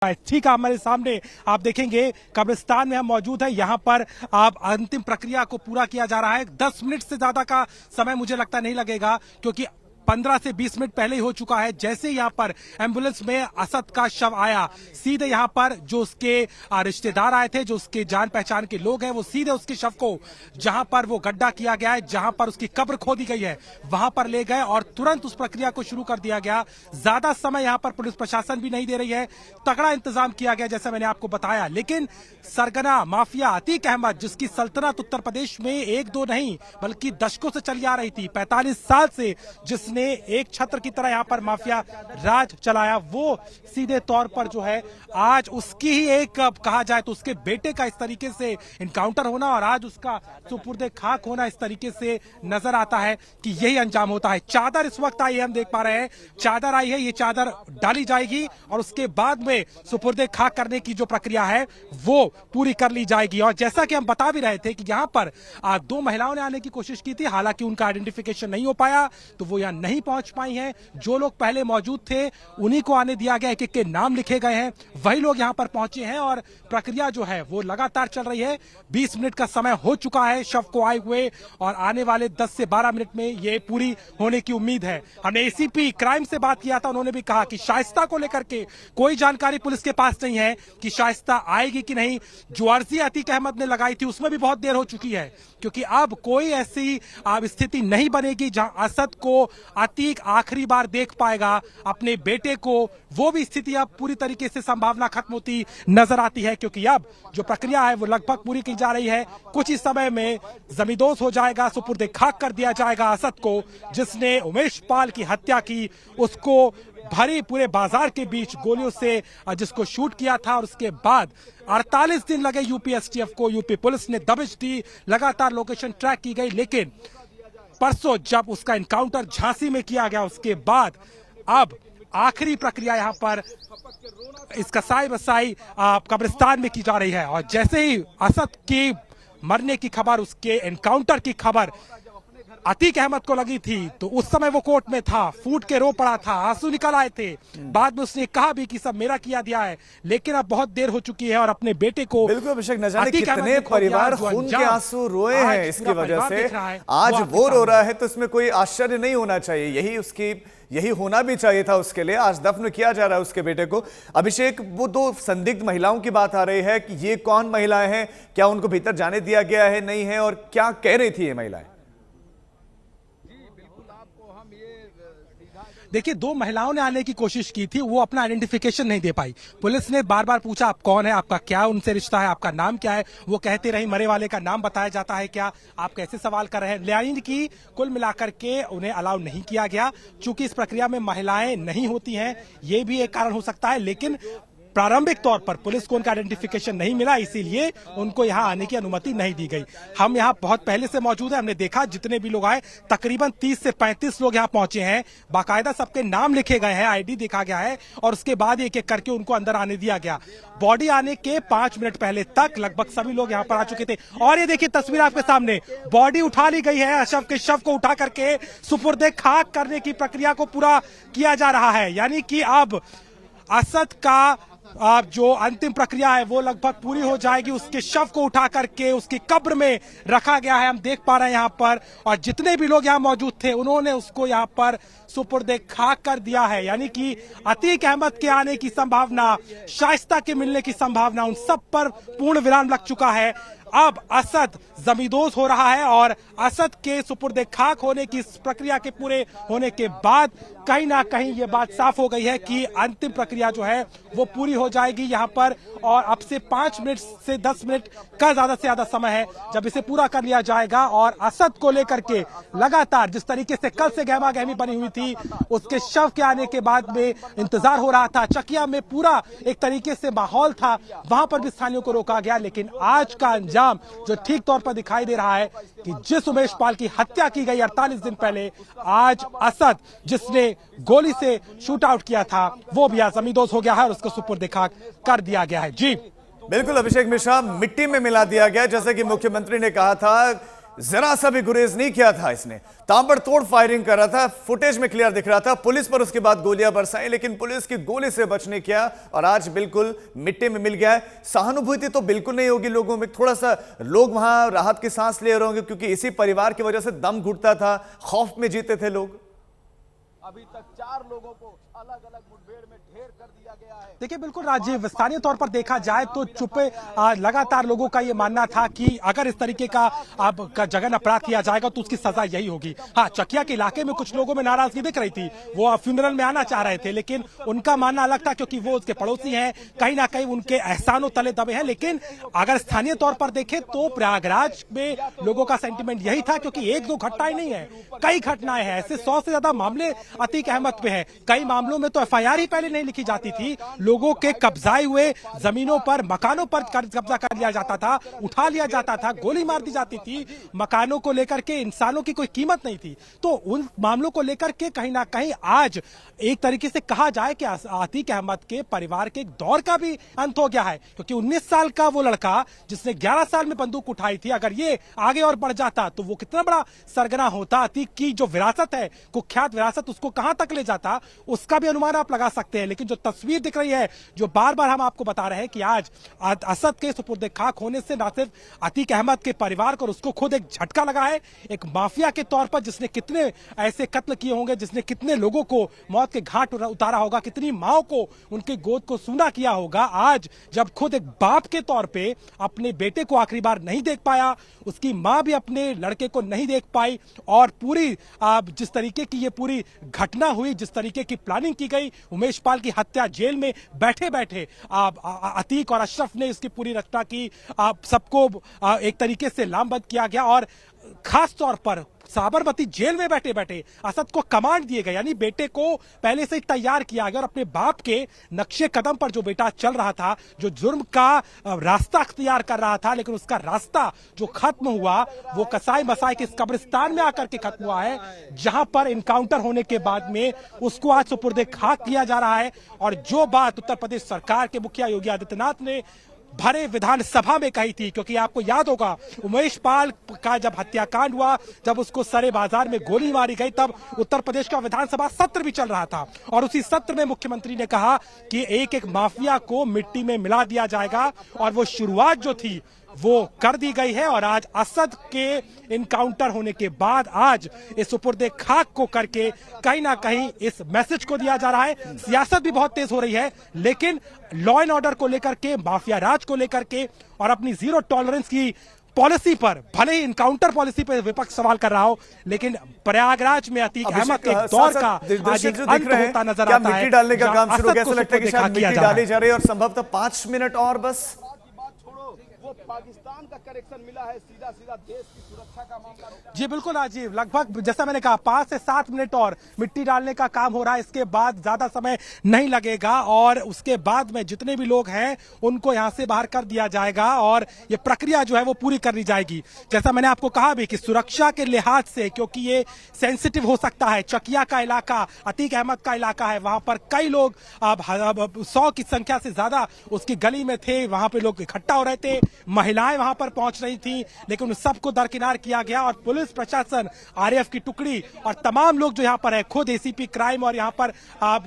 ठीक है, हमारे सामने आप देखेंगे कब्रिस्तान में हम मौजूद हैं। यहाँ पर आप अंतिम प्रक्रिया को पूरा किया जा रहा है। 10 मिनट से ज्यादा का समय मुझे लगता नहीं लगेगा, क्योंकि 15 से 20 मिनट पहले ही हो चुका है। जैसे ही यहाँ पर एम्बुलेंस में असद का शव आया, सीधे यहाँ पर जो उसके रिश्तेदार आए थे, जो उसके जान पहचान के लोग हैं, वो सीधे उसके शव को जहां पर वो गड्ढा किया गया है, जहां पर उसकी कब्र खोदी गई है, वहां पर ले गए और तुरंत उस प्रक्रिया को शुरू कर दिया गया। ज्यादा समय यहाँ पर पुलिस प्रशासन भी नहीं दे रही है, तगड़ा इंतजाम किया गया जैसा मैंने आपको बताया। लेकिन सरगना माफिया अतीक अहमद, जिसकी सल्तनत उत्तर प्रदेश में एक दो नहीं बल्कि दशकों से चली आ रही थी, 45 साल से जिसने एक छत्र की तरह यहाँ पर माफिया राज चलाया, वो सीधे तौर पर जो है आज उसकी ही एक कहा जाए तो उसके बेटे का इस तरीके से इनकाउंटर होना और आज उसका सुपुर्दे खाक होना इस तरीके से नजर आता है कि यही अंजाम होता है। चादर इस वक्त आई है, हम देख पा रहे हैं चादर आई है, ये चादर डाली जाएगी और उसके बाद में सुपुर्दे खाक करने की जो प्रक्रिया है वो पूरी कर ली जाएगी। और जैसा कि हम बता भी रहे थे कि यहाँ पर 2 महिलाओं ने आने की कोशिश की थी, हालांकि उनका आइडेंटिफिकेशन नहीं हो पाया तो वो यहाँ नहीं पहुंच पाई हैं। जो लोग पहले मौजूद थे उन्हीं को आने दिया गया, एक एक के नाम लिखे गए हैं, वही लोग यहाँ पर पहुंचे हैं और प्रक्रिया जो है वो लगातार चल रही है। 20 मिनट का समय हो चुका है शव को आए हुए और आने वाले 10 से 12 मिनट में ये पूरी होने की उम्मीद है। हमने एसीपी क्राइम से बात किया था, उन्होंने भी कहा कि शाइस्ता को लेकर के कोई जानकारी पुलिस के पास नहीं है कि शाइस्ता आएगी कि नहीं। जो अर्जी अतीक अहमद ने लगाई थी उसमें भी बहुत देर हो चुकी है, क्योंकि अब कोई ऐसी स्थिति नहीं बनेगी जहां असद को अतीक आखिरी बार देख पाएगा अपने बेटे को। वो भी स्थिति अब पूरी तरीके से संभावना खत्म होती नजर आती है, क्योंकि अब जो प्रक्रिया है वो लगभग पूरी की जा रही है। कुछ ही समय में जमींदोज हो जाएगा, सुपुर्दे खाक कर दिया जाएगा असद को, जिसने उमेश पाल की हत्या की, उसको भरी पूरे बाजार के बीच गोलियों से जिसको शूट किया था। और उसके बाद 48 दिन लगे यूपी एसटीएफ को, यूपी पुलिस ने दबिश दी, लगातार लोकेशन ट्रैक की गई, लेकिन परसों जब उसका इनकाउंटर झांसी में किया गया उसके बाद अब आखिरी प्रक्रिया यहां पर इस कसाई बसाई कब्रिस्तान में की जा रही है। और जैसे ही असद की मरने की खबर, उसके एनकाउंटर की खबर अतीक अहमद को लगी थी तो उस समय वो कोर्ट में था, फूट के रो पड़ा था, आंसू निकल आए थे। बाद में उसने कहा भी कि सब मेरा किया दिया है, लेकिन अब बहुत देर हो चुकी है और अपने बेटे को बिल्कुल अभिषेक, न जाने कितने परिवार खून के आंसू रोए हैं इसकी वजह से। आज वो रो रहा है तो इसमें कोई आश्चर्य नहीं होना चाहिए, यही होना भी चाहिए था उसके लिए। आज दफन किया जा रहा है उसके बेटे को। अभिषेक, वो 2 संदिग्ध महिलाओं की बात आ रही है कि ये कौन महिलाएं हैं, क्या उनको भीतर जाने दिया गया है नहीं है, और क्या कह रही थी ये महिलाएं? देखिए, 2 महिलाओं ने आने की कोशिश की थी, वो अपना आइडेंटिफिकेशन नहीं दे पाई। पुलिस ने बार बार पूछा आप कौन है, आपका क्या उनसे रिश्ता है, आपका नाम क्या है, वो कहते रही मरे वाले का नाम बताया जाता है क्या, आप कैसे सवाल कर रहे हैं। यानी कि कुल मिलाकर के उन्हें अलाउ नहीं किया गया। चूंकि इस प्रक्रिया में महिलाएं नहीं होती हैं, ये भी एक कारण हो सकता है, लेकिन प्रारंभिक तौर पर पुलिस को उनका आइडेंटिफिकेशन नहीं मिला, इसीलिए उनको यहां आने की अनुमति नहीं दी गई। हम यहां बहुत पहले से मौजूद हैं, हमने देखा जितने भी लोग आए, तकरीबन 30 से 35 लोग यहां पहुंचे हैं। बाकायदा सबके नाम लिखे गए हैं, आईडी देखा गया है और उसके बाद एक एक करके उनको अंदर आने दिया गया। बॉडी आने के 5 मिनट पहले तक लगभग सभी लोग यहां पर आ चुके थे। और ये देखिए तस्वीर आपके सामने, बॉडी उठा ली गई है, शव के शव को उठा करके सुपुर्दे खाक करने की प्रक्रिया को पूरा किया जा रहा है। यानी कि अब असद का जो अंतिम प्रक्रिया है वो लगभग पूरी हो जाएगी। उसके शव को उठा करके उसकी कब्र में रखा गया है, हम देख पा रहे हैं यहाँ पर। और जितने भी लोग यहाँ मौजूद थे उन्होंने उसको यहाँ पर सुपुर्दे खाक कर दिया है। यानी कि अतीक अहमद के आने की संभावना, शाइस्ता के मिलने की संभावना, उन सब पर पूर्ण विराम लग चुका है। अब असद जमींदोज हो रहा है और असद के सुपुर्दे खाक होने की प्रक्रिया के पूरे होने के बाद कहीं ना कहीं ये बात साफ हो गई है कि अंतिम प्रक्रिया जो है वो पूरी हो जाएगी यहाँ पर। और अब से 5 मिनट से 10 मिनट का ज्यादा से ज्यादा समय है जब इसे पूरा कर लिया जाएगा। और असद को लेकर के लगातार जिस तरीके से कल से गहमा गहमी बनी हुई थी, उसके शव के आने के बाद में इंतजार हो रहा था, चकिया में पूरा एक तरीके से माहौल था, वहां पर भी स्थानियों को रोका गया। लेकिन आज का अंजाम जो ठीक तौर पर दिखाई दे रहा है कि जिस उमेश पाल की हत्या की गई 48 दिन पहले, आज असद जिसने गोली से शूट आउट किया था वो भी आज जमींदोज हो गया है और उसको सुपुर्दे खाक कर दिया गया है। जी बिल्कुल अभिषेक मिश्रा, मिट्टी में मिला दिया गया, जैसे कि मुख्यमंत्री ने कहा था जरा सा भी गुरेज नहीं किया था। इसने ताबड़तोड़ फायरिंग कर रहा था, फुटेज में क्लियर दिख रहा था। पुलिस पर उसके बाद गोलियां बरसाई, लेकिन पुलिस की गोली से बच नहीं किया और आज बिल्कुल मिट्टी में मिल गया है। सहानुभूति तो बिल्कुल नहीं होगी लोगों में, थोड़ा सा लोग वहां राहत की सांस ले रहे होंगे, क्योंकि इसी परिवार की वजह से दम घुटता था, खौफ में जीते थे लोग। अभी तक 4 लोगों को अलग अलग मुठभेड़ में ढेर कर दिया गया है। देखिए बिल्कुल राजीव, स्थानीय तौर पर देखा जाए तो चुप्पे लगातार लोगों का ये मानना था कि अगर इस तरीके का जघन्य अपराध किया जाएगा तो उसकी सजा यही होगी। हाँ, चकिया के इलाके में कुछ लोगों में नाराजगी दिख रही थी, वो फ्यूनरल में आना चाह रहे थे, लेकिन उनका मानना अलग था क्योंकि वो उसके पड़ोसी हैं, कहीं ना कहीं उनके एहसानों तले दबे हैं। लेकिन अगर स्थानीय तौर पर देखें तो प्रयागराज में लोगों का सेंटिमेंट यही था, क्योंकि एक दो घटनाएं नहीं है, कई घटनाएं हैं। ऐसे 100 से ज्यादा मामले अतीक अहमद पे हैं। कई मामलों में तो एफआईआर ही पहले नहीं लिखी जाती थी, लोगों के कब्जाए हुए जमीनों पर, मकानों पर कब्जा कर लिया जाता था, उठा लिया जाता था, गोली मार दी जाती थी। मकानों को लेकर के इंसानों की कोई कीमत नहीं थी। तो उन मामलों को लेकर के कहीं ना कहीं आज एक तरीके से कहा जाए कि अतीक अहमद के परिवार के एक दौर का भी अंत हो गया है, क्योंकि 19 साल का वो लड़का जिसने 11 साल में बंदूक उठाई थी, अगर ये आगे और बढ़ जाता तो वो कितना बड़ा सरगना होता। अतीक की जो विरासत है, कुख्यात विरासत, उसको कहां तक ले जाता, उसका भी अनुमान आप लगा सकते हैं। लेकिन जो तस्वीर दिख रही है, जो बार बार हम आपको बता रहे हैं कि आज असद के सुपुर्द खाक होने से न सिर्फ अतीक अहमद के परिवार को और उसको खुद एक झटका लगा है, एक माफिया के तौर पर जिसने कितने ऐसे कत्ल किए होंगे, जिसने कितने लोगों को मौत के घाट उतारा होगा, कितनी माओ को उनके गोद को सूना किया होगा, आज जब खुद एक बाप के तौर पे अपने बेटे को आखिरी बार नहीं देख पाया, उसकी मां भी अपने लड़के को नहीं देख पाई, और पूरी जिस तरीके की ये पूरी घटना हुई, जिस तरीके की प्लानिंग की गई, उमेश पाल की हत्या जेल में बैठे बैठे अतीक और अशरफ ने इसकी पूरी रचना की, सबको एक तरीके से लामबंद किया गया, और खास तौर पर साबरमती जेल में बैठे बैठे असद को कमांड दिए गए, यानी बेटे को पहले से ही तैयार किया गया और अपने बाप के नक्शे कदम पर जो बेटा चल रहा था, जो जुर्म का रास्ता अख्तियार कर रहा था, लेकिन उसका रास्ता जो खत्म हुआ वो कसाई मसाई के इस कब्रिस्तान में आकर के खत्म हुआ है, जहां पर इनकाउंटर होने के बाद में उसको आज सुपुर्दे खाक किया जा रहा है। और जो बात उत्तर प्रदेश सरकार के मुखिया योगी आदित्यनाथ ने भरे विधानसभा में कही थी, क्योंकि आपको याद होगा उमेश पाल का जब हत्याकांड हुआ, जब उसको सरे बाजार में गोली मारी गई, तब उत्तर प्रदेश का विधानसभा सत्र भी चल रहा था, और उसी सत्र में मुख्यमंत्री ने कहा कि एक एक माफिया को मिट्टी में मिला दिया जाएगा, और वो शुरुआत जो थी वो कर दी गई है। और आज असद के इनकाउंटर होने के बाद आज इस सुपुर्दे खाक को करके कहीं ना कहीं इस मैसेज को दिया जा रहा है। सियासत भी बहुत तेज हो रही है, लेकिन लॉ एंड ऑर्डर को लेकर के, माफिया राज को लेकर के और अपनी जीरो टॉलरेंस की पॉलिसी पर, भले ही इनकाउंटर पॉलिसी पर विपक्ष सवाल कर रहा हो, लेकिन प्रयागराज में अतीक अहमद के दौर का आज एक अंत होता नजर आता है। मिट्टी डालने का काम शुरू, कैसा लगता है कि शायद मिट्टी डाली जा रही है और संभवतः 5 मिनट और बस वो पाकिस्तान का करेक्शन मिला है, सीधा सीधा देश की सुरक्षा का मामला। जी बिल्कुल राजीव, लगभग जैसा मैंने कहा 5 से 7 मिनट और मिट्टी डालने का काम हो रहा है, इसके बाद ज्यादा समय नहीं लगेगा, और उसके बाद में जितने भी लोग हैं उनको यहां से बाहर कर दिया जाएगा, और ये प्रक्रिया जो है वो पूरी कर ली जाएगी। जैसा मैंने आपको कहा भी कि सुरक्षा के लिहाज से, क्योंकि ये सेंसिटिव हो सकता है, चकिया का इलाका अतीक अहमद का इलाका है, वहां पर कई लोग 100 की संख्या से ज्यादा उसकी गली में थे, वहां पे लोग इकट्ठा हो रहे थे, महिलाएं वहां पर पहुंच रही थी, लेकिन उन सबको दरकिनार किया गया, और पुलिस प्रशासन, आरएएफ की टुकड़ी और तमाम लोग जो यहां पर है, खुद एसीपी क्राइम और यहां पर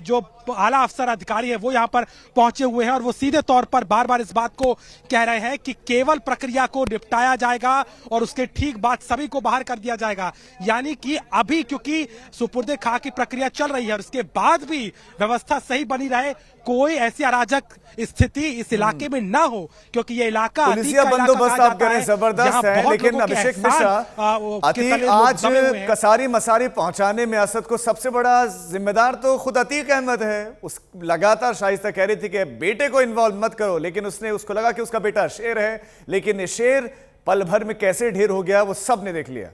जो आला अफसर अधिकारी है वो यहां पर पहुंचे हुए हैं, और वो सीधे तौर पर बार बार इस बात को कह रहे हैं कि केवल प्रक्रिया को निपटाया जाएगा और उसके ठीक बाद सभी को बाहर कर दिया जाएगा। यानी कि अभी क्योंकि सुपुर्दे खाक की प्रक्रिया चल रही है और उसके बाद भी व्यवस्था सही बनी रहे, कोई ऐसी अराजक स्थिति इस इलाके में ना हो, क्योंकि ये इलाका पुलिसिया बंदोबस्त आप कह रहे हैं जबरदस्त है, लेकिन अभिषेक मिश्रा, अतीक आज कसारी मसारी पहुंचाने में असद को सबसे बड़ा जिम्मेदार तो खुद अतीक अहमद है। उस लगातार शाइस्ता कह रही थी कि बेटे को इन्वॉल्व मत करो, लेकिन उसको लगा कि उसका बेटा शेर है, लेकिन ये शेर पल भर में कैसे ढेर हो गया वो सब ने देख लिया।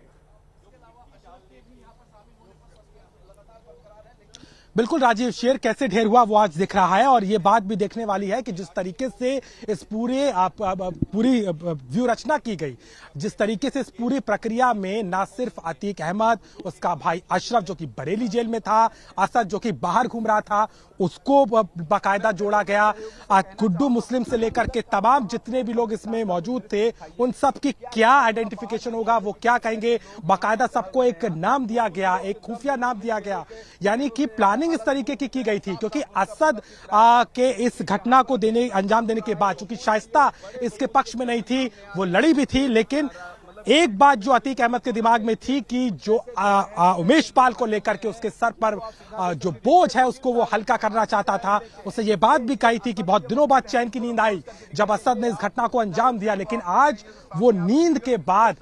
बिल्कुल राजीव, शेर कैसे ढेर हुआ वो आज दिख रहा है। और ये बात भी देखने वाली है कि जिस तरीके से इस पूरी व्यू रचना की गई, जिस तरीके से इस पूरी प्रक्रिया में ना सिर्फ अतीक अहमद, उसका भाई अशरफ जो कि बरेली जेल में था, असद जो कि बाहर घूम रहा था, उसको बाकायदा जोड़ा गया, गुड्डू मुस्लिम से लेकर के तमाम जितने भी लोग इसमें मौजूद थे, उन सब की क्या आइडेंटिफिकेशन होगा, वो क्या कहेंगे, बाकायदा सबको एक नाम दिया गया, एक खुफिया नाम दिया गया। यानी कि प्लानिंग इस तरीके की गई थी, क्योंकि असद के इस घटना को अंजाम देने के बाद, चूंकि शाइस्ता इसके पक्ष में नहीं थी, वो लड़ी भी थी, लेकिन एक बात जो अतीक अहमद के दिमाग में थी कि जो उमेश पाल को लेकर के उसके सर पर जो बोझ है उसको वो हल्का करना चाहता था। उसे ये बात भी कही थी कि बहुत दिनों बाद चैन की नींद आई जब असद ने इस घटना को अंजाम दिया, लेकिन आज वो नींद के बाद